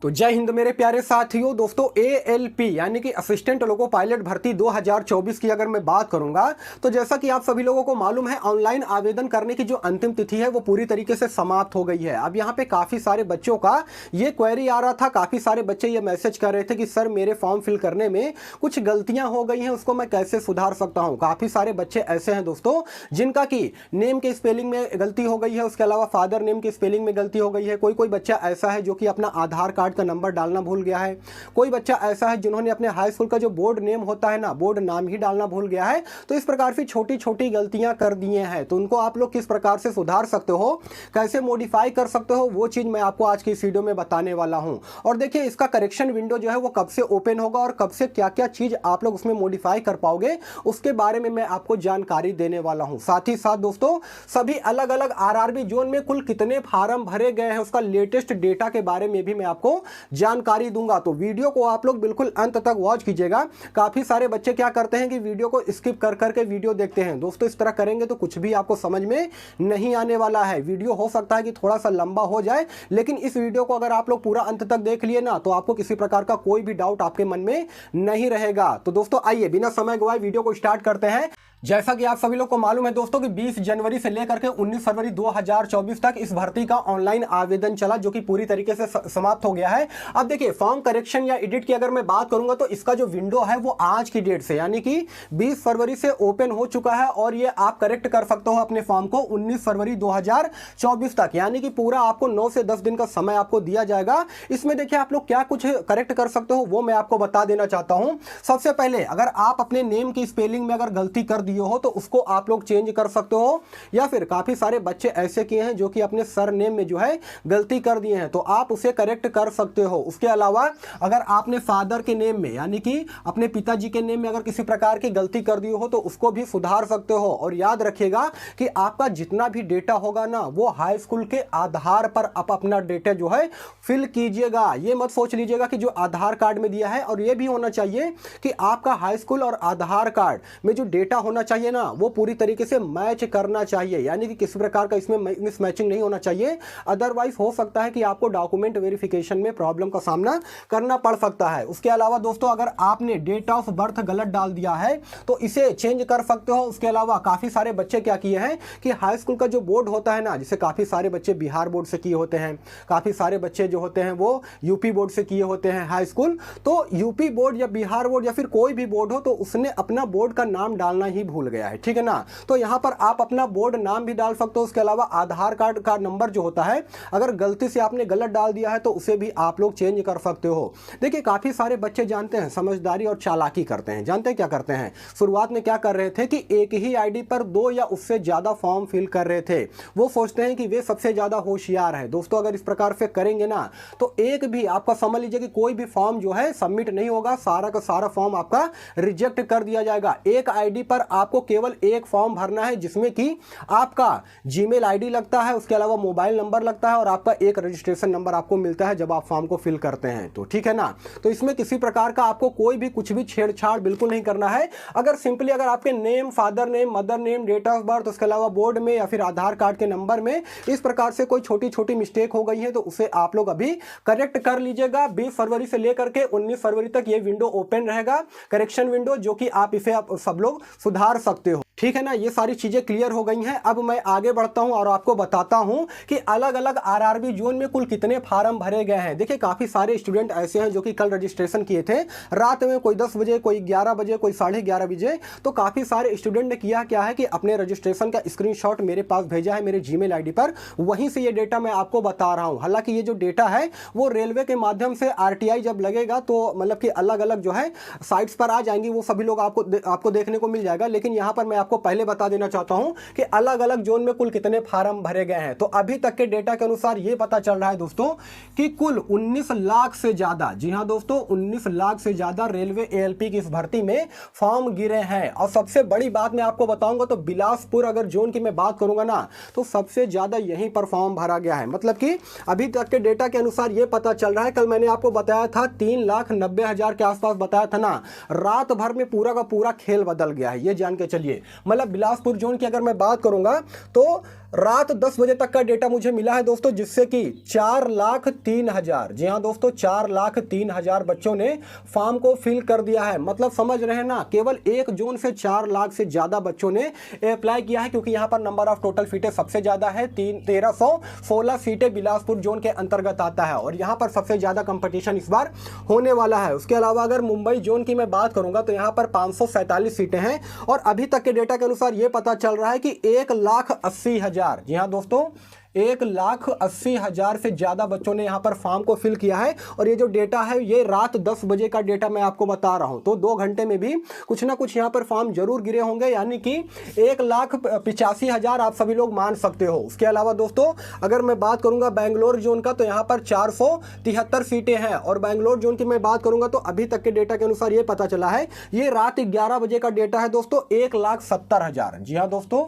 तो जय हिंद मेरे प्यारे साथियों। दोस्तों ALP यानी कि असिस्टेंट लोको पायलट भर्ती 2024 की अगर मैं बात करूंगा तो जैसा कि आप सभी लोगों को मालूम है, ऑनलाइन आवेदन करने की जो अंतिम तिथि है वो पूरी तरीके से समाप्त हो गई है। अब यहाँ पे काफ़ी सारे बच्चों का ये क्वेरी आ रहा था, काफ़ी सारे बच्चे ये मैसेज कर रहे थे कि सर मेरे फॉर्म फिल करने में कुछ गलतियाँ हो गई हैं, उसको मैं कैसे सुधार सकता हूँ। काफ़ी सारे बच्चे ऐसे हैं दोस्तों जिनका कि नेम के स्पेलिंग में गलती हो गई है, उसके अलावा फादर नेम के स्पेलिंग में गलती हो गई है। कोई बच्चा ऐसा है जो कि अपना आधार कार्ड का नंबर डालना भूल गया है। कोई बच्चा ऐसा है जिन्होंने अपने हाई स्कूल का जो बोर्ड नेम होता है ना, बोर्ड नाम ही डालना भूल गया है। तो इस प्रकार से छोटी छोटी गलतियां कर दिए हैं, तो उनको आप लोग किस प्रकार से सुधार सकते हो, कैसे मॉडिफाई कर सकते हो, वो चीज मैं आपको आज की इस वीडियो में बताने वाला हूं। और देखिए इसका करेक्शन विंडो जो है वो कब से ओपन होगा और कब से क्या क्या चीज आप लोग उसमें मॉडिफाई कर पाओगे, उसके बारे में मैं आपको जानकारी देने वाला हूं। साथ ही साथ दोस्तों सभी अलग अलग आरआरबी जोन में कुल कितने फार्म भरे गए हैं उसका लेटेस्ट डेटा के बारे में भी मैं आपको जानकारी दूंगा। तो वीडियो को आप लोग बिल्कुल अंत तक वॉच कीजिएगा। काफी सारे बच्चे क्या करते हैं कि वीडियो को स्किप कर करके वीडियो देखते हैं। दोस्तों इस तरह करेंगे तो कुछ भी आपको समझ में नहीं आने वाला है। वीडियो हो सकता है कि थोड़ा सा लंबा हो जाए, लेकिन इस वीडियो को अगर आप लोग पूरा अंत तक देख लिए ना तो आपको किसी प्रकार का कोई भी डाउट आपके मन में नहीं रहेगा। तो दोस्तों आइए बिना समय गवाए वीडियो को स्टार्ट करते हैं। जैसा कि आप सभी लोग को मालूम है दोस्तों कि 20 जनवरी से लेकर के 19 फरवरी 2024 तक इस भर्ती का ऑनलाइन आवेदन चला, जो कि पूरी तरीके से समाप्त हो गया है। अब देखिए फॉर्म करेक्शन या एडिट की अगर मैं बात करूंगा तो इसका जो विंडो है वो आज की डेट से यानी कि 20 फरवरी से ओपन हो चुका है और ये आप करेक्ट कर सकते हो अपने फॉर्म को 19 फरवरी 2024 तक, यानी कि पूरा आपको 9 से 10 दिन का समय आपको दिया जाएगा। इसमें देखिए आप लोग क्या कुछ करेक्ट कर सकते हो वो मैं आपको बता देना चाहता हूं। सबसे पहले अगर आप अपने नेम की स्पेलिंग में अगर गलती कर दी हो तो उसको आप लोग चेंज कर सकते हो, या फिर काफी सारे बच्चे ऐसे किए हैं जो कि अपने सरनेम में जो है गलती कर दिए हैं तो आप उसे करेक्ट कर सकते हो। उसके अलावा अगर आपने फादर के नेम में यानी कि अपने पिताजी के नेम में अगर किसी प्रकार की गलती कर दी हो तो उसको भी सुधार सकते हो। और याद रखिएगा कि आपका जितना भी डेटा होगा ना वो हाई स्कूल के आधार पर आप अपना डेटा जो है फिल कीजिएगा। ये मत सोच लीजिएगा कि जो आधार कार्ड में दिया है, और ये भी होना चाहिए कि आपका हाई स्कूल और आधार कार्ड में जो डेटा होना चाहिए ना वो पूरी तरीके से मैच करना चाहिए, यानी कि किसी प्रकार का इसमें मिसमैचिंग नहीं होना चाहिए। अदरवाइज हो सकता है कि आपको डॉक्यूमेंट वेरिफिकेशन में प्रॉब्लम का सामना करना पड़ सकता है। उसके अलावा दोस्तों अगर आपने डेट ऑफ बर्थ गलत डाल दिया है तो इसे चेंज कर सकते हो। उसके अलावा काफी सारे बच्चे क्या किए हैं कि हाई स्कूल का जो बोर्ड होता है ना, जिसे काफी सारे बच्चे बिहार बोर्ड से किए होते हैं, काफी सारे बच्चे जो होते हैं वो यूपी बोर्ड से किए होते हैं हाई स्कूल। तो यूपी बोर्ड या बिहार बोर्ड या फिर कोई भी बोर्ड हो तो उसने अपना बोर्ड का नाम डालना ही भूल गया है, ठीक है ना। तो यहां पर आप अपना बोर्ड नाम भी डाल सकते हो। उसके अलावा आधार कार्ड का नंबर जो होता है अगर गलती से आपने गलत डाल दिया है तो उसे भी आप लोग चेंज कर सकते हो। देखिए काफी सारे बच्चे जानते हैं समझदारी और चालाकी करते हैं। जानते हैं क्या करते हैं, शुरुआत में क्या कर रहे थे कि एक ही आईडी पर 2 या उससे ज्यादा फॉर्म फिल कर रहे थे। वो सोचते हैं कि वे सबसे ज्यादा होशियार है। दोस्तों अगर इस प्रकार से करेंगे ना तो एक भी आपका समझ लीजिए कि कोई भी फॉर्म जो है सबमिट नहीं होगा, सारा का सारा फॉर्म आपका रिजेक्ट कर दिया जाएगा। एक आईडी पर आपको केवल एक फॉर्म भरना है जिसमें कि आपका जीमेल आईडी लगता है, उसके अलावा मोबाइल नंबर लगता है और आपका एक रजिस्ट्रेशन नंबर आपको मिलता है जब आप फॉर्म को फिल करते हैं, तो ठीक है ना। तो इसमें किसी प्रकार का आपको कोई भी कुछ भी छेड़छाड़ बिल्कुल नहीं करना है। अगर सिंपली अगर आपके name, father name, mother name, date of birth, उसके अलावा बोर्ड में या फिर आधार कार्ड के नंबर में इस प्रकार से कोई छोटी छोटी मिस्टेक हो गई है तो उसे आप लोग अभी करेक्ट कर लीजिएगा। 20 फरवरी से लेकर के 19 फरवरी तक ये विंडो ओपन रहेगा, करेक्शन विंडो, जो कि आप इसे आप सब लोग सुधार सकते हो, ठीक है ना। ये सारी चीजें क्लियर हो गई हैं। अब मैं आगे बढ़ता हूं और आपको बताता हूं कि अलग अलग आरआरबी जोन में कुल कितने फार्म भरे गए हैं। देखिए काफी सारे स्टूडेंट ऐसे हैं जो कि कल रजिस्ट्रेशन किए थे रात में, कोई 10 बजे, कोई 11 बजे, कोई 11:30 बजे। तो काफी सारे स्टूडेंट ने किया क्या है कि अपने रजिस्ट्रेशन का स्क्रीनशॉट मेरे पास भेजा है मेरे जीमेल आईडी पर, वहीं से ये डेटा मैं आपको बता रहा हूं। हालांकि ये जो डेटा है वो रेलवे के माध्यम से आरटीआई जब लगेगा तो मतलब कि अलग अलग जो है साइट्स पर आ जाएंगी, वो सभी लोग आपको देखने को मिल जाएगा। लेकिन यहां पर मैं आपको पहले बता देना चाहता हूं कि अलग अलग जोन में कुल कितने फार्म भरे गए हैं। तो अभी तक के डेटा के अनुसार यह पता चल रहा है दोस्तों कि कुल 19 लाख से ज्यादा, जी हां दोस्तों 19 लाख से ज्यादा रेलवे ALP की इस भर्ती में फॉर्म गिरे हैं। और सबसे बड़ी बात मैं आपको बताऊंगा तो बिलासपुर अगर जोन की मैं बात करूंगा ना तो सबसे ज्यादा यहीं पर फॉर्म भरा गया है। मतलब कि अभी तक के डेटा के अनुसार यह पता चल रहा है, कल मैंने आपको बताया था 3,90,000 के आसपास बताया था ना, रात भर में पूरा का पूरा खेल बदल गया है, ये जान के चलिए। मतलब बिलासपुर जोन की अगर मैं बात करूंगा तो रात 10 बजे तक का डेटा मुझे मिला है दोस्तों, जिससे कि 4,03,000, जी हाँ दोस्तों 4,03,000 बच्चों ने फॉर्म को फिल कर दिया है। मतलब समझ रहे हैं ना, केवल 1 जून से 4 लाख से ज़्यादा बच्चों ने अप्लाई किया है, क्योंकि यहाँ पर नंबर ऑफ टोटल सीटें सबसे ज़्यादा है। 1316 सीटें बिलासपुर जोन के अंतर्गत आता है और यहाँ पर सबसे ज़्यादा कंपटीशन इस बार होने वाला है। उसके अलावा अगर मुंबई जोन की मैं बात करूँगा तो यहाँ पर 547 सीटें हैं और अभी तक के डेटा के अनुसार ये पता चल रहा है कि 1,80,000, जी हाँ दोस्तों 1,80,000 से ज़्यादा बच्चों ने यहाँ पर फॉर्म को फिल किया है। और ये जो डेटा है ये रात 10 बजे का डेटा मैं आपको बता रहा हूँ, तो 2 घंटे में भी कुछ ना कुछ यहाँ पर फॉर्म जरूर गिरे होंगे, यानी कि 1,85,000 आप सभी लोग मान सकते हो। उसके अलावा दोस्तों अगर मैं बात करूँगा बेंगलोर जोन का तो यहाँ पर 473 सीटें हैं और बेंगलोर जोन की मैं बात करूँगा तो अभी तक के डेटा के अनुसार ये पता चला है, ये रात 11 बजे का डेटा है दोस्तों, 1,70,000, जी हाँ दोस्तों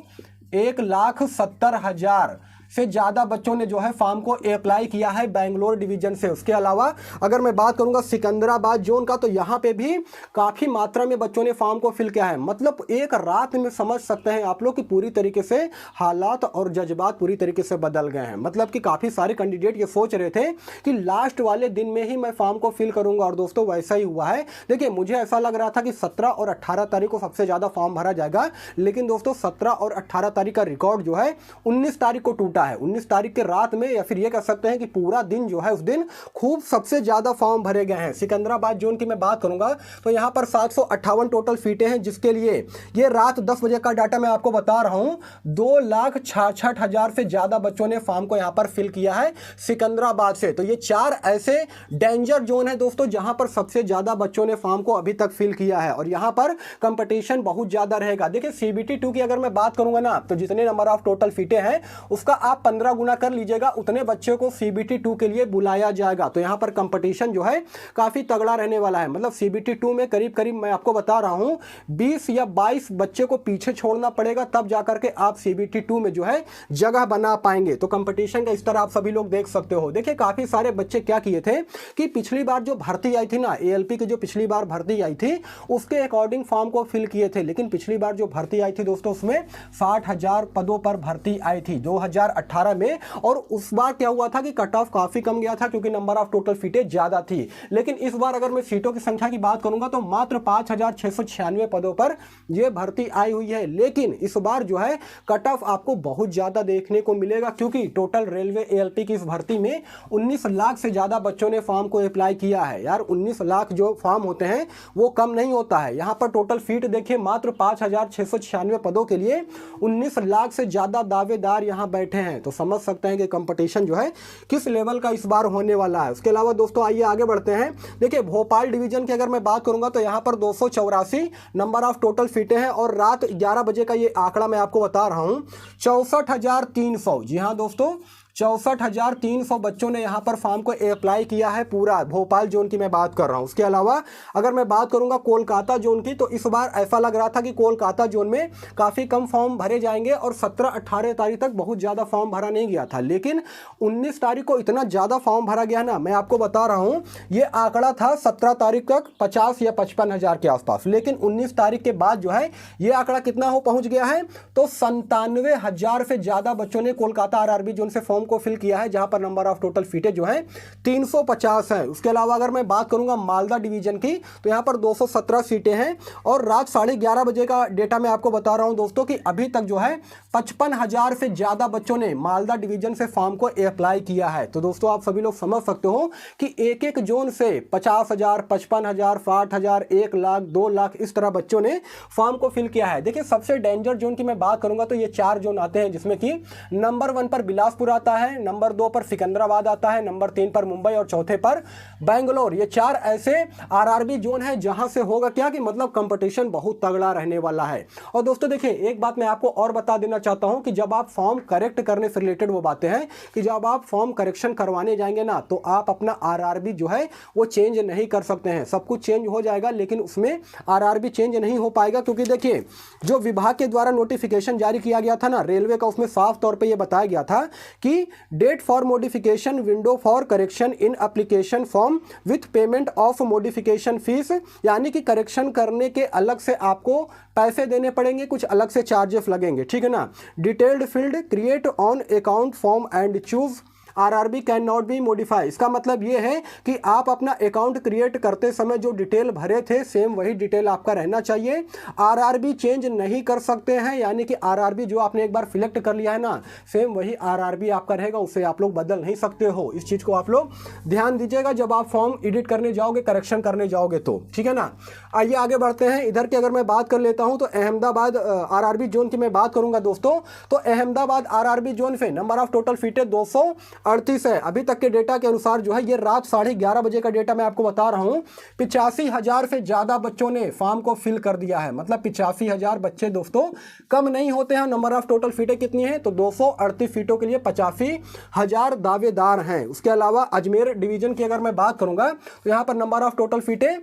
1,70,000 से ज़्यादा बच्चों ने जो है फॉर्म को अप्लाई किया है बेंगलोर डिवीजन से। उसके अलावा अगर मैं बात करूंगा सिकंदराबाद जोन का तो यहाँ पे भी काफ़ी मात्रा में बच्चों ने फॉर्म को फिल किया है। मतलब एक रात में समझ सकते हैं आप लोग कि पूरी तरीके से हालात और जज्बात पूरी तरीके से बदल गए हैं। मतलब कि काफ़ी सारे कैंडिडेट ये सोच रहे थे कि लास्ट वाले दिन में ही मैं फॉर्म को फिल करूँगा और दोस्तों वैसा ही हुआ है। देखिए मुझे ऐसा लग रहा था कि 17 और 18 तारीख को सबसे ज़्यादा फॉर्म भरा जाएगा, लेकिन दोस्तों 17 और 18 तारीख का रिकॉर्ड जो है 19 तारीख को टूटा है। 19 तारीख के रात में या फिर ये कह सकते हैं कि पूरा दिन जो है उस दिन खूब सबसे ज्यादा फॉर्म भरे गए हैं। सिकंदराबाद जोन की मैं बात करूंगा तो यहां पर 758 टोटल सीटें हैं, जिसके लिए ये रात 10 बजे का डाटा मैं आपको बता रहा हूं, 2,66,000 से ज्यादा बच्चों ने फॉर्म को यहां पर फिल किया है सिकंदराबाद से। तो ये 4 ऐसे डेंजर जोन है दोस्तों जहां पर सबसे ज्यादा बच्चों ने फॉर्म को अभी तक फिल किया है और यहां पर कंपटीशन बहुत ज्यादा रहेगा। देखिए CBT 2 की अगर मैं बात करूंगा ना तो जितने नंबर ऑफ टोटल सीटें हैं उसका आप 15 गुना कर लीजिएगा, उतने बच्चों को CBT 2 के लिए बुलाया जाएगा। तो यहाँ पर कंपटीशन जो है काफ़ी तगड़ा रहने वाला है। मतलब CBT 2 में करीब करीब मैं आपको बता रहा हूँ 20 या 22 बच्चे को पीछे छोड़ना पड़ेगा, तब जाकर के आप CBT 2 में जो है जगह बना पाएंगे। तो कंपटीशन का स्तर आप सभी लोग देख सकते हो। देखिए काफ़ी सारे बच्चे क्या किए थे कि पिछली बार जो भर्ती आई थी ना, ALP की जो पिछली बार भर्ती आई थी उसके अकॉर्डिंग फॉर्म को फिल किए थे, लेकिन पिछली बार जो भर्ती आई थी दोस्तों उसमें 60,000 पदों पर भर्ती आई थी 2018 में। और उस बार क्या हुआ था कि कट ऑफ काफी कम गया था क्योंकि नंबर ऑफ टोटल सीटें ज्यादा थी। लेकिन इस बार अगर मैं सीटों की संख्या की बात करूंगा तो मात्र 5,696 पदों पर यह भर्ती आई हुई है। लेकिन इस बार जो है कट ऑफ आपको बहुत ज्यादा देखने को मिलेगा, क्योंकि टोटल रेलवे ALP की इस भर्ती में 19 लाख से ज्यादा बच्चों ने फॉर्म को अप्लाई किया है। यार 19 लाख जो फॉर्म होते हैं वो कम नहीं होता है। यहां पर टोटल सीट देखिए मात्र 5,696 पदों के लिए 19 लाख से ज्यादा दावेदार यहां बैठे हैं। तो समझ सकते हैं कि कंपटीशन जो है किस लेवल का इस बार होने वाला है। उसके अलावा दोस्तों आइए आगे बढ़ते हैं। देखिए भोपाल डिवीजन की अगर मैं बात करूंगा तो यहां पर 284 नंबर ऑफ टोटल सीटें हैं और रात 11 बजे का ये आंकड़ा मैं आपको बता रहा हूं 64,300, जी हां दोस्तों 64,300 बच्चों ने यहां पर फॉर्म को अप्लाई किया है, पूरा भोपाल जोन की मैं बात कर रहा हूं। उसके अलावा अगर मैं बात करूंगा कोलकाता जोन की तो इस बार ऐसा लग रहा था कि कोलकाता जोन में काफ़ी कम फॉर्म भरे जाएंगे और 17-18 तारीख तक बहुत ज़्यादा फॉर्म भरा नहीं गया था, लेकिन 19 तारीख को इतना ज़्यादा फॉर्म भरा गया ना, मैं आपको बता रहा हूँ ये आंकड़ा था 17 तारीख तक 50 या 55,000 के आसपास, लेकिन 19 तारीख के बाद जो है ये आंकड़ा कितना हो पहुँच गया है तो 97,000 से ज़्यादा बच्चों ने कोलकाता RRB जोन से फॉर्म को फिल किया है, जहां पर नंबर ऑफ टोटल सीटें जो है 350 है। उसके अलावा अगर मैं बात करूंगा मालदा डिवीजन की तो यहां पर 217 सीटें हैं और रात 11:30 बजे का डेटा मैं आपको बता रहा हूं दोस्तों कि अभी तक जो है 55,000 से ज्यादा बच्चों ने मालदा डिवीजन से फॉर्म को अप्लाई किया है। तो दोस्तों आप सभी लोग समझ सकते हो कि एक एक जोन से 50,000, 55,000, 60,000, 1 लाख, 2 लाख इस तरह बच्चों ने फॉर्म को फिल किया है। देखिए सबसे डेंजर जोन की मैं बात करूंगा तो ये 4 जोन आते हैं, जिसमें कि नंबर 1 पर बिलासपुर आता है, नंबर 2 पर सिकंदराबाद आता है, नंबर 3 पर मुंबई और चौथे पर बेंगलोर। ये 4 ऐसे RRB जोन है जहां से होगा क्या कि मतलब कंपटीशन बहुत तगड़ा रहने वाला है। और दोस्तों देखिए एक बात मैं आपको और बता देना चाहता हूं कि जब आप फॉर्म करेक्ट करने से रिलेटेड वो बातें हैं कि जब आप फॉर्म करेक्शन करवाने जाएंगे ना तो आप अपना RRB जो है वो चेंज नहीं कर सकते हैं। सब कुछ चेंज हो जाएगा लेकिन उसमें RRB चेंज नहीं हो पाएगा, क्योंकि देखिए जो विभाग के द्वारा नोटिफिकेशन जारी किया गया था ना रेलवे का, उसमें साफ तौर पर यह बताया गया था कि date for modification window for correction in application form with payment of modification fees, यानी कि करेक्शन करने के अलग से आपको पैसे देने पड़ेंगे, कुछ अलग से चार्जेस लगेंगे, ठीक है ना। Detailed field create on account form and choose RRB can not be modify. इसका मतलब ये है कि आप अपना अकाउंट क्रिएट करते समय जो डिटेल भरे थे सेम वही डिटेल आपका रहना चाहिए, आरआरबी चेंज नहीं कर सकते हैं, यानी कि आरआरबी जो आपने एक बार सिलेक्ट कर लिया है ना सेम वही आरआरबी आपका रहेगा, उसे आप लोग बदल नहीं सकते हो। इस चीज़ को आप लोग ध्यान दीजिएगा जब आप फॉर्म एडिट करने जाओगे, करेक्शन करने जाओगे तो, ठीक है ना। आइए आगे बढ़ते हैं। इधर की अगर मैं बात कर लेता हूं तो अहमदाबाद आरआरबी जोन की मैं बात करूंगा दोस्तों, तो अहमदाबाद आरआरबी जोन पे नंबर ऑफ टोटल फीटें 238 है। अभी तक के डेटा के अनुसार जो है ये रात 11:30 बजे का डेटा मैं आपको बता रहा हूं, 85,000 से ज़्यादा बच्चों ने फॉर्म को फिल कर दिया है। मतलब 85,000 बच्चे दोस्तों कम नहीं होते हैं। नंबर ऑफ टोटल फीटें कितनी है तो 238 सीटों के लिए 85,000 दावेदार हैं। उसके अलावा अजमेर डिवीजन की अगर मैं बात करूंगा तो यहाँ पर नंबर ऑफ टोटल फीटें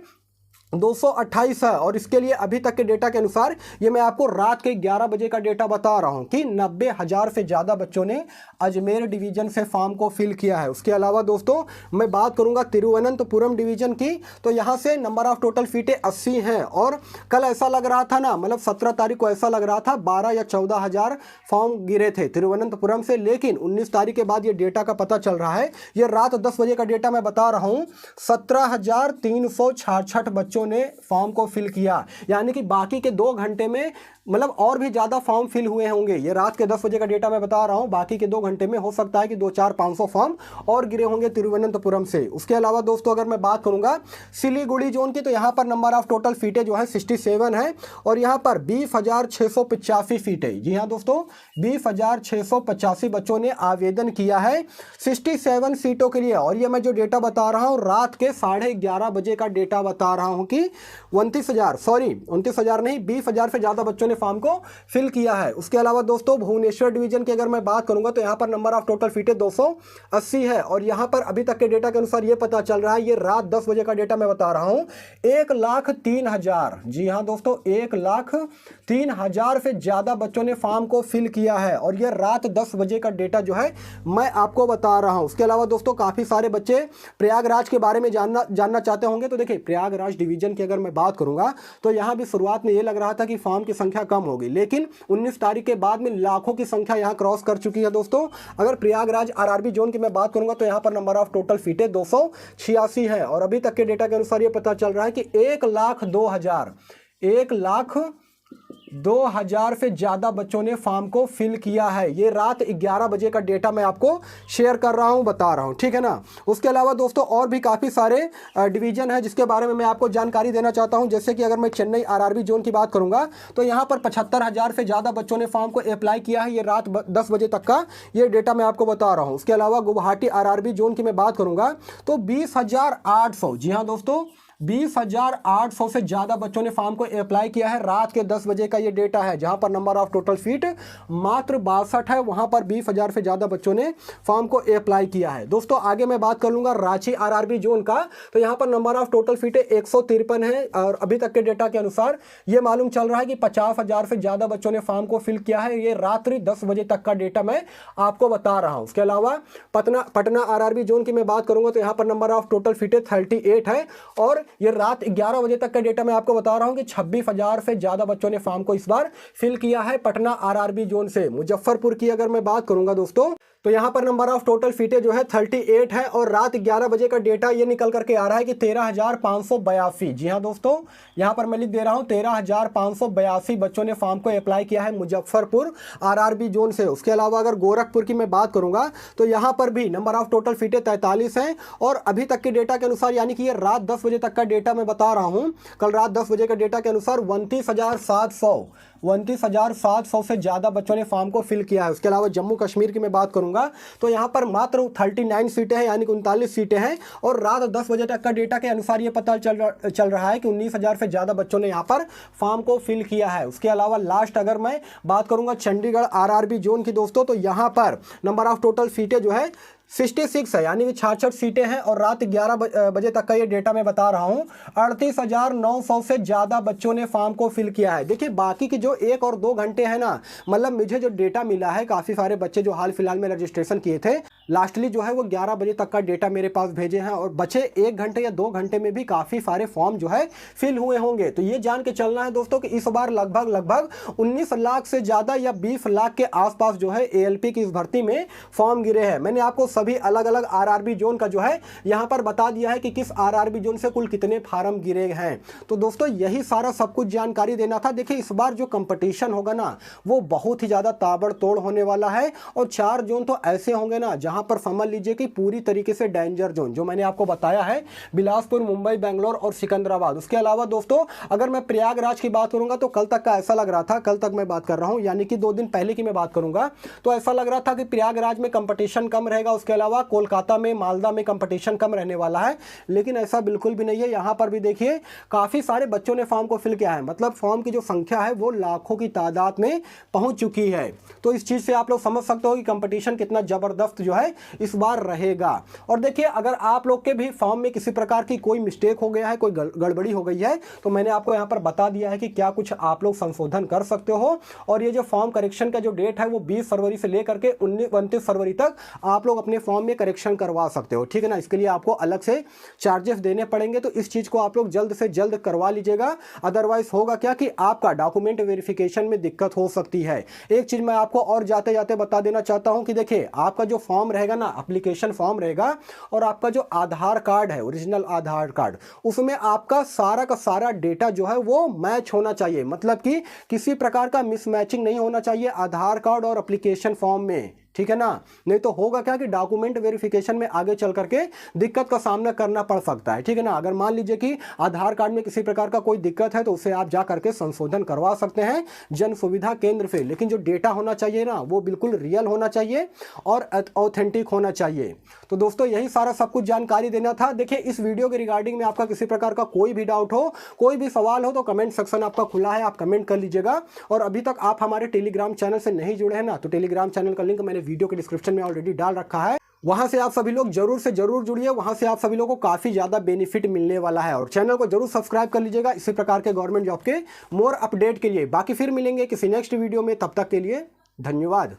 228 है, और इसके लिए अभी तक के डेटा के अनुसार ये मैं आपको रात के 11 बजे का डेटा बता रहा हूं कि 90,000 से ज़्यादा बच्चों ने अजमेर डिवीजन से फॉर्म को फिल किया है। उसके अलावा दोस्तों मैं बात करूंगा तिरुवनंतपुरम डिवीजन की, तो यहाँ से नंबर ऑफ टोटल फीटें 80 हैं, और कल ऐसा लग रहा था ना, मतलब 17 तारीख को ऐसा लग रहा था 12 या 14,000 फॉर्म गिरे थे तिरुवनंतपुरम से, लेकिन 19 तारीख के बाद ये डेटा का पता चल रहा है, ये रात 10 बजे का डेटा मैं बता रहा हूँ, 17,366 बच्चों ने फॉर्म को फिल किया, यानी कि बाकी के 2 घंटे में मतलब और भी ज़्यादा फॉर्म फिल हुए होंगे। ये रात के 10 बजे का डेटा मैं बता रहा हूँ, बाकी के 2 घंटे में हो सकता है कि 200-400-500 फॉर्म और गिरे होंगे तिरुवनंतपुरम से। उसके अलावा दोस्तों अगर मैं बात करूँगा सिलीगुड़ी जोन की, तो यहाँ पर नंबर ऑफ टोटल फीटें जो है 67 है, और यहाँ पर 20,685 सीटें, जी हाँ दोस्तों 20,685 बच्चों ने आवेदन किया है 67 सीटों के लिए। और ये मैं जो डेटा बता रहा हूँ रात के 11:30 बजे का डेटा बता रहा हूँ कि 29,000 नहीं 20,000 से ज़्यादा बच्चों ने फॉर्म को फिल किया है। उसके अलावा दोस्तों भुवनेश्वर डिवीजन की अगर मैं बात करूंगा तो यहाँ पर नंबर ऑफ टोटल फीटें 280 है, और यहाँ पर अभी तक के डेटा के अनुसार ये पता चल रहा है, ये रात 10 बजे का डेटा मैं बता रहा हूँ, 1,03,000, जी हाँ दोस्तों 1,03,000 से ज़्यादा बच्चों ने फॉर्म को फिल किया है, और ये रात 10 बजे का डेटा जो है मैं आपको बता रहा हूँ। उसके अलावा दोस्तों काफ़ी सारे बच्चे प्रयागराज के बारे में जानना चाहते होंगे, तो देखिए प्रयागराज डिवीजन की अगर मैं बात करूँगा तो यहाँ भी शुरुआत में ये लग रहा था कि फॉर्म की संख्या कम होगी, लेकिन 19 तारीख के बाद में लाखों की संख्या यहां क्रॉस कर चुकी है दोस्तों। अगर प्रयागराज आरआरबी जोन की मैं बात करूंगा तो यहां पर नंबर ऑफ टोटल फीटें 286 है, और अभी तक के डेटा के अनुसार यह पता चल रहा है कि 1,02,000 से ज़्यादा बच्चों ने फॉर्म को फिल किया है। ये रात 11 बजे का डेटा मैं आपको शेयर कर रहा हूँ, बता रहा हूँ, ठीक है ना। उसके अलावा दोस्तों और भी काफ़ी सारे डिवीज़न है जिसके बारे में मैं आपको जानकारी देना चाहता हूँ। जैसे कि अगर मैं चेन्नई आरआरबी जोन की बात करूँगा तो यहाँ पर 75,000 से ज़्यादा बच्चों ने फॉर्म को अप्लाई किया है, ये रात 10 बजे तक का ये डेटा मैं आपको बता रहा हूँ। उसके अलावा गुवाहाटी आरआरबी जोन की मैं बात करूँगा तो 20,800, जी हाँ दोस्तों 20,800 से ज़्यादा बच्चों ने फॉर्म को अप्लाई किया है। रात के 10 बजे का ये डेटा है, जहां पर नंबर ऑफ टोटल फीट मात्र 62 है, वहां पर 20,000 से ज़्यादा बच्चों ने फॉर्म को अप्लाई किया है। दोस्तों आगे मैं बात कर लूँगा रांची आरआरबी जोन का, तो यहाँ पर नंबर ऑफ टोटल फीटें 153 है, और अभी तक के डेटा के अनुसार ये मालूम चल रहा है कि 50,000 से ज़्यादा बच्चों ने फॉर्म को फिल किया है। ये रात्रि 10 बजे तक का डेटा मैं आपको बता रहा हूँ। उसके अलावा पटना आरआरबी जोन की मैं बात करूँगा तो यहाँ पर नंबर ऑफ टोटल फीटें 38 है, और ये रात 11 बजे तक का डेटा मैं आपको बता रहा हूं कि 26,000 से ज्यादा बच्चों ने फॉर्म को इस बार फिल किया है पटना आरआरबी जोन से। मुजफ्फरपुर की अगर मैं बात करूंगा दोस्तों तो यहां पर नंबर ऑफ टोटल फीटें जो है 38 है, और रात 11 बजे का डेटा ये निकल करके आ रहा है कि 13,582, जी हां दोस्तों यहां पर मैं लिख दे रहा हूं 13,582 बच्चों ने फॉर्म को अप्लाई किया है मुजफ्फरपुर आरआरबी जोन से। उसके अलावा अगर गोरखपुर की मैं बात करूंगा तो यहां पर भी नंबर ऑफ टोटल फीटें 43 हैं, और अभी तक के डेटा के अनुसार यानी कि ये रात 10 बजे तक का डेटा मैं बता रहा हूं, कल रात 10 बजे का डेटा के अनुसार 29,700 से ज़्यादा बच्चों ने फॉर्म को फिल किया है। उसके अलावा जम्मू कश्मीर की मैं बात करूंगा तो यहाँ पर मात्र 39 सीटें हैं, यानी कि 39 सीटें हैं, और रात 10 बजे तक का डेटा के अनुसार ये पता चल रहा है कि 19,000 से ज़्यादा बच्चों ने यहाँ पर फॉर्म को फिल किया है। उसके अलावा लास्ट अगर मैं बात करूँगा चंडीगढ़ आरआरबी जोन की दोस्तों, तो यहाँ पर नंबर ऑफ टोटल सीटें जो है 66 है, यानी कि 66 सीटें हैं और रात 11 बजे तक का ये डेटा मैं बता रहा हूँ। 38,900 से ज़्यादा बच्चों ने फॉर्म को फिल किया है। देखिए बाकी की जो 1 और 2 घंटे हैं ना, मतलब मुझे जो डेटा मिला है, काफ़ी सारे बच्चे जो हाल फिलहाल में रजिस्ट्रेशन किए थे, लास्टली जो है वो 11 बजे तक का डेटा मेरे पास भेजे हैं और बचे 1 घंटे या 2 घंटे में भी काफ़ी सारे फॉर्म जो है फिल हुए होंगे। तो ये जान के चलना है दोस्तों कि इस बार लगभग 19 लाख से ज़्यादा या 20 लाख के आसपास जो है ALP की इस भर्ती में फॉर्म गिरे हैं। मैंने आपको सभी अलग अलग RRB जोन का जो है यहाँ पर बता दिया है कि किस RRB जोन से कुल कितने फार्म गिरे हैं। तो दोस्तों यही सारा सब कुछ जानकारी देना था। देखिए इस बार जो कंपटीशन होगा ना, वो बहुत ही ज़्यादा ताबड़तोड़ होने वाला है और 4 जोन तो ऐसे होंगे ना जहाँ पर समझ लीजिए कि पूरी तरीके से डेंजर जोन, जो मैंने आपको बताया है, बिलासपुर, मुंबई, बेंगलोर और सिकंदराबाद। उसके अलावा दोस्तों अगर मैं प्रयागराज की बात करूंगा तो कल तक का ऐसा लग रहा था, कल तक मैं बात कर रहा हूं, यानी कि 2 दिन पहले की मैं बात करूंगा, तो ऐसा लग रहा था कि प्रयागराज में कंपटीशन कम रहेगा। उसके अलावा कोलकाता में, मालदा में कंपटीशन कम रहने वाला है, लेकिन ऐसा बिल्कुल भी नहीं है। यहां पर भी देखिए काफी सारे बच्चों ने फॉर्म को फिल किया है, मतलब फॉर्म की जो संख्या है वो लाखों की तादाद में पहुंच चुकी है। तो इस चीज से आप लोग समझ सकते हो कि कंपटीशन कितना जबरदस्त जो है इस बार रहेगा। और देखिए अगर आप लोग के भी फॉर्म में किसी प्रकार की कोई मिस्टेक हो गया है, कोई गड़बड़ी हो गई है, तो मैंने आपको यहाँ पर बता दिया है कि क्या कुछ आप लोग संशोधन कर सकते हो। और ये जो फॉर्म करेक्शन का जो डेट है वो 20 फरवरी से लेकर के 29 फरवरी तक आप लोग अपने फॉर्म में करेक्शन करवा सकते हो, ठीक है ना। इसके लिए आपको अलग से चार्जेस देने पड़ेंगे, तो इस चीज को आप लोग जल्द से जल्द करवा लीजिएगा। अदरवाइज होगा क्या कि आपका डॉक्यूमेंट वेरिफिकेशन में दिक्कत हो सकती है। एक चीज मैं आपको और जाते जाते बता देना चाहता हूं कि देखिए आपका जो फॉर्म रहेगा ना, एप्लीकेशन फॉर्म रहेगा, और आपका जो आधार कार्ड है, ओरिजिनल आधार कार्ड, उसमें आपका सारा का सारा डेटा जो है वो मैच होना चाहिए, मतलब कि किसी प्रकार का मिसमैचिंग नहीं होना चाहिए आधार कार्ड और एप्लीकेशन फॉर्म में, ठीक है ना। नहीं तो होगा क्या कि डॉक्यूमेंट वेरिफिकेशन में आगे चल करके दिक्कत का सामना करना पड़ सकता है, ठीक है ना। अगर मान लीजिए कि आधार कार्ड में किसी प्रकार का कोई दिक्कत है तो उसे आप जा करके संशोधन करवा सकते हैं जन सुविधा केंद्र से, लेकिन जो डेटा होना चाहिए ना वो बिल्कुल रियल होना चाहिए और ऑथेंटिक होना चाहिए। तो दोस्तों यही सारा सब कुछ जानकारी देना था। देखिए इस वीडियो के रिगार्डिंग में आपका किसी प्रकार का कोई भी डाउट हो, कोई भी सवाल हो, तो कमेंट सेक्शन आपका खुला है, आप कमेंट कर लीजिएगा। और अभी तक आप हमारे टेलीग्राम चैनल से नहीं जुड़े हैं ना, तो टेलीग्राम चैनल का लिंक मैंने वीडियो के डिस्क्रिप्शन में ऑलरेडी डाल रखा है, वहां से आप सभी लोग जरूर से जरूर जुड़िए। वहां से आप सभी लोगों को काफी ज्यादा बेनिफिट मिलने वाला है, और चैनल को जरूर सब्सक्राइब कर लीजिएगा इसी प्रकार के गवर्नमेंट जॉब के मोर अपडेट के लिए। बाकी फिर मिलेंगे किसी नेक्स्ट वीडियो में, तब तक के लिए धन्यवाद।